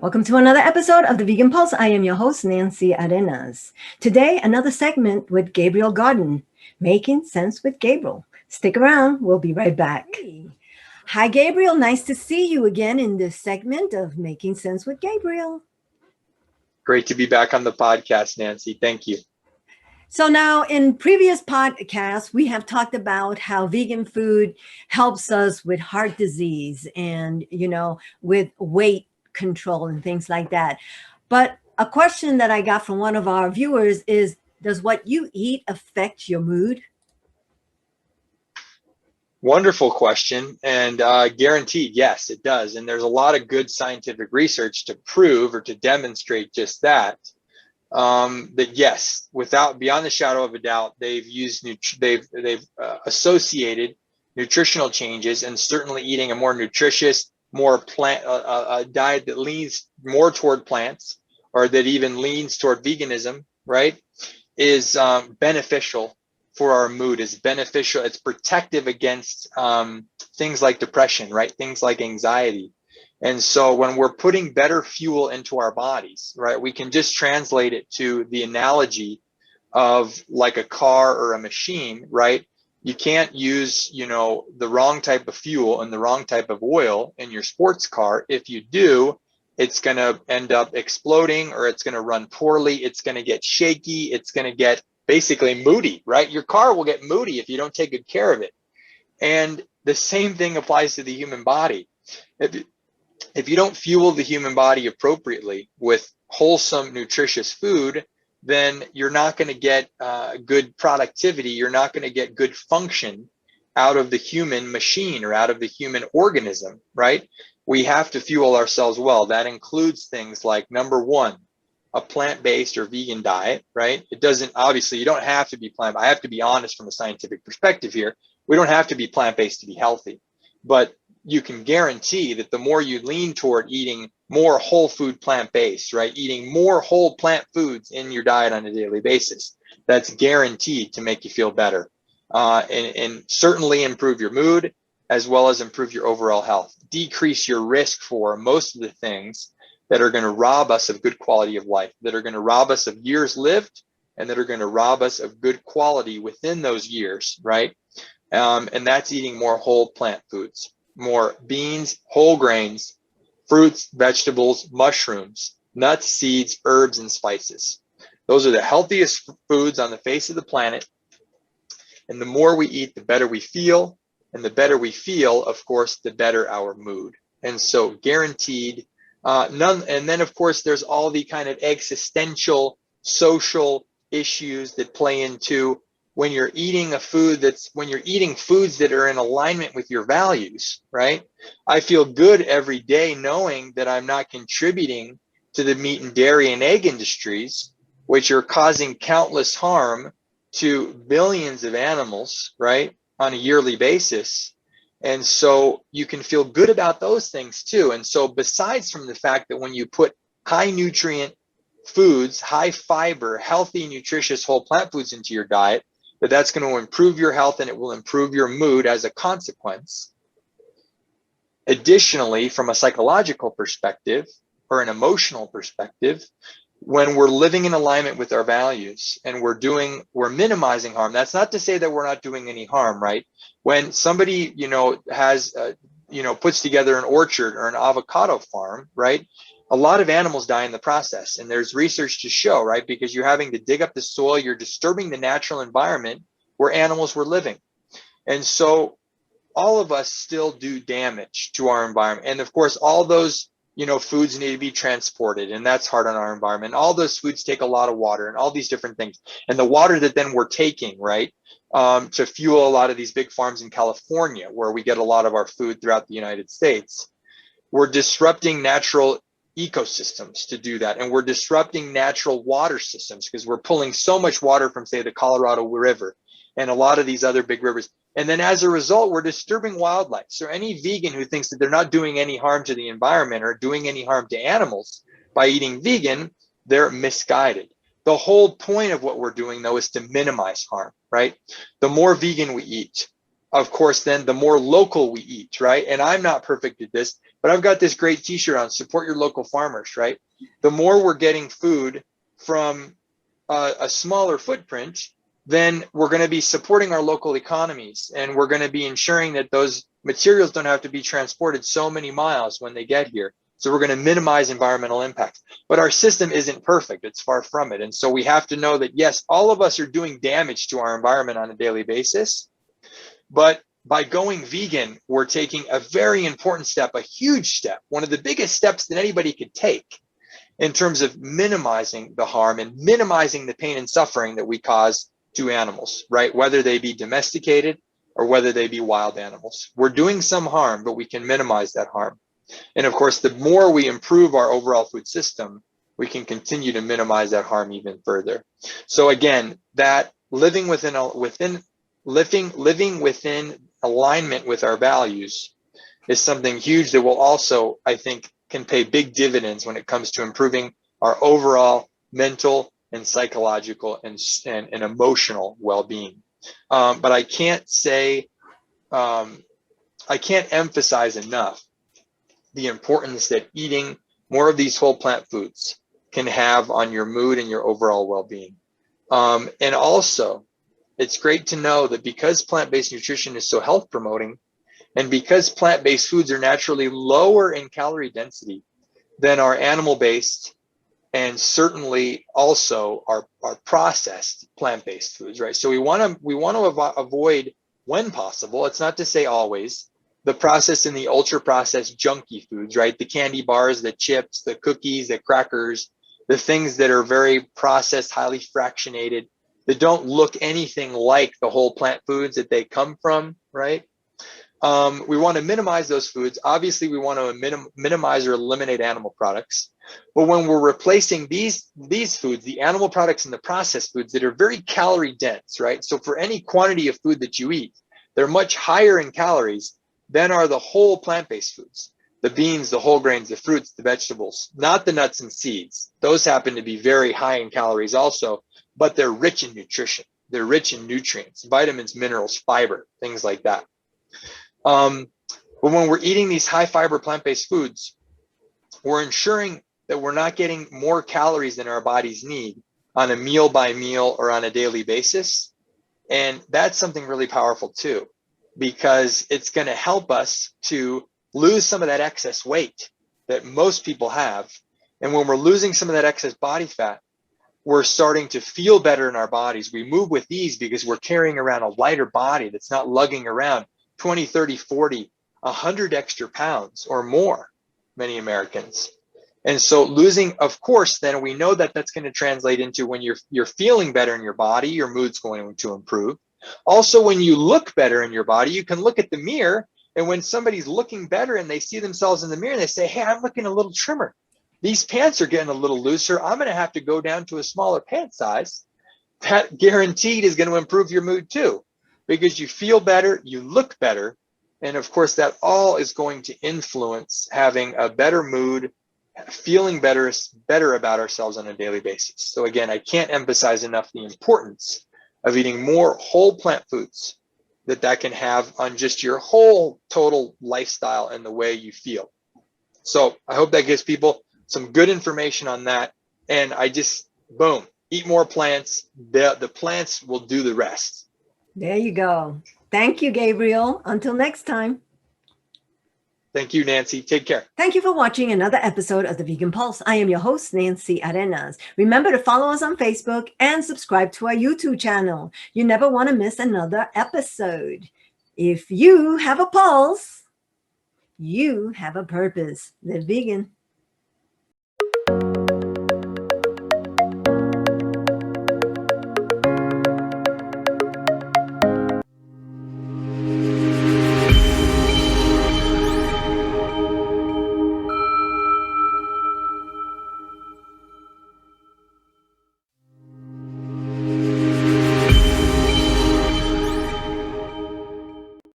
Welcome to another episode of the Vegan Pulse. I am your host, Nancy Arenas. Today, another segment with Gabriel Gaarden, Making Sense with Gabriel. Stick around. We'll be right back. Hi, Gabriel. Nice to see you again in this segment of Making Sense with Gabriel. Great to be back on the podcast, Nancy. Thank you. So now in previous podcasts, we have talked about how vegan food helps us with heart disease and, with weight control and things like that. But a question that I got from one of our viewers is, does what you eat affect your mood? Wonderful question. And guaranteed, yes, it does. And there's a lot of good scientific research to prove or to demonstrate just that. That yes, beyond the shadow of a doubt, they've associated nutritional changes, and certainly eating a more nutritious, more plant a diet that leans more toward plants, or that even leans toward veganism, right, is beneficial for our mood. Is beneficial. It's protective against things like depression, right? Things like anxiety. And so when we're putting better fuel into our bodies, right, we can just translate it to the analogy of like a car or a machine, right? You can't use, the wrong type of fuel and the wrong type of oil in your sports car. If you do, it's going to end up exploding, or it's going to run poorly. It's going to get shaky. It's going to get basically moody, right? Your car will get moody if you don't take good care of it. And the same thing applies to the human body. If you don't fuel the human body appropriately with wholesome, nutritious food, then you're not going to get good productivity. You're not going to get good function out of the human machine or out of the human organism, right? We have to fuel ourselves well. That includes things like, number one, a plant-based or vegan diet, right? It doesn't, obviously, you don't have to be plant. I have to be honest from a scientific perspective here. We don't have to be plant-based to be healthy, but you can guarantee that the more you lean toward eating more whole food plant-based, right? Eating more whole plant foods in your diet on a daily basis, that's guaranteed to make you feel better and certainly improve your mood, as well as improve your overall health, decrease your risk for most of the things that are going to rob us of good quality of life, that are going to rob us of years lived, and that are going to rob us of good quality within those years, right? And that's eating more whole plant foods, more beans, whole grains, fruits, vegetables, mushrooms, nuts, seeds, herbs, and spices. Those are the healthiest foods on the face of the planet. And the more we eat, the better we feel. And the better we feel, of course, the better our mood. And so guaranteed, and then of course, there's all the kind of existential, social issues that play into when you're eating when you're eating foods that are in alignment with your values, right? I feel good every day knowing that I'm not contributing to the meat and dairy and egg industries, which are causing countless harm to billions of animals, right, on a yearly basis. And so you can feel good about those things too. And so besides from the fact that when you put high nutrient foods, high fiber, healthy, nutritious whole plant foods into your diet, that's going to improve your health and it will improve your mood as a consequence. Additionally, from a psychological perspective or an emotional perspective, when we're living in alignment with our values and we're minimizing harm, that's not to say that we're not doing any harm, right? When somebody, has, puts together an orchard or an avocado farm, right? A lot of animals die in the process, and there's research to show, right? Because you're having to dig up the soil, you're disturbing the natural environment where animals were living. And so all of us still do damage to our environment. And of course, all those, foods need to be transported, and that's hard on our environment. All those foods take a lot of water and all these different things. And the water that then we're taking, right, to fuel a lot of these big farms in California, where we get a lot of our food throughout the United States, we're disrupting natural ecosystems to do that. And we're disrupting natural water systems because we're pulling so much water from, say, the Colorado River and a lot of these other big rivers. And then as a result, we're disturbing wildlife. So any vegan who thinks that they're not doing any harm to the environment or doing any harm to animals by eating vegan, they're misguided. The whole point of what we're doing, though, is to minimize harm, right? The more vegan we eat, of course, then the more local we eat, right? And I'm not perfect at this, but I've got this great t-shirt on, support your local farmers, right? The more we're getting food from a smaller footprint, then we're going to be supporting our local economies, and we're going to be ensuring that those materials don't have to be transported so many miles when they get here. So we're going to minimize environmental impact. But our system isn't perfect. It's far from it. And so we have to know that, yes, all of us are doing damage to our environment on a daily basis. But by going vegan, we're taking a very important step, a huge step, one of the biggest steps that anybody could take in terms of minimizing the harm and minimizing the pain and suffering that we cause to animals, right? Whether they be domesticated or whether they be wild animals. We're doing some harm, but we can minimize that harm. And of course, the more we improve our overall food system, we can continue to minimize that harm even further. So again, that living within alignment with our values is something huge that will also, I think, can pay big dividends when it comes to improving our overall mental and psychological and emotional well-being. But I can't emphasize enough the importance that eating more of these whole plant foods can have on your mood and your overall well-being. And also, it's great to know that because plant-based nutrition is so health promoting, and because plant-based foods are naturally lower in calorie density than our animal-based and certainly also our processed plant-based foods, right? So we want to avoid, when possible, it's not to say always, the processed and the ultra-processed junky foods, right? The candy bars, the chips, the cookies, the crackers, the things that are very processed, highly fractionated, that don't look anything like the whole plant foods that they come from, right? We want to minimize those foods. Obviously, we want to minimize or eliminate animal products. But when we're replacing these foods, the animal products and the processed foods that are very calorie dense, right? So for any quantity of food that you eat, they're much higher in calories than are the whole plant-based foods. The beans, the whole grains, the fruits, the vegetables, not the nuts and seeds. Those happen to be very high in calories also, but they're rich in nutrition. They're rich in nutrients, vitamins, minerals, fiber, things like that. But when we're eating these high fiber plant-based foods, we're ensuring that we're not getting more calories than our bodies need on a meal by meal or on a daily basis. And that's something really powerful too, because it's going to help us to lose some of that excess weight that most people have. And when we're losing some of that excess body fat, we're starting to feel better in our bodies. We move with ease because we're carrying around a lighter body that's not lugging around 20, 30, 40, 100 extra pounds or more, many Americans. And so losing, of course, then we know that that's going to translate into when you're feeling better in your body, your mood's going to improve. Also, when you look better in your body, you can look at the mirror, and when somebody's looking better and they see themselves in the mirror and they say, hey, I'm looking a little trimmer. These pants are getting a little looser. I'm going to have to go down to a smaller pant size. That guaranteed is going to improve your mood too, because you feel better, you look better. And of course, that all is going to influence having a better mood, feeling better about ourselves on a daily basis. So again, I can't emphasize enough the importance of eating more whole plant foods that can have on just your whole total lifestyle and the way you feel. So I hope that gives people some good information on that. And I just, boom, eat more plants. The plants will do the rest. There you go. Thank you, Gabriel. Until next time. Thank you, Nancy. Take care. Thank you for watching another episode of The Vegan Pulse. I am your host, Nancy Arenas. Remember to follow us on Facebook and subscribe to our YouTube channel. You never want to miss another episode. If you have a pulse, you have a purpose. Live vegan.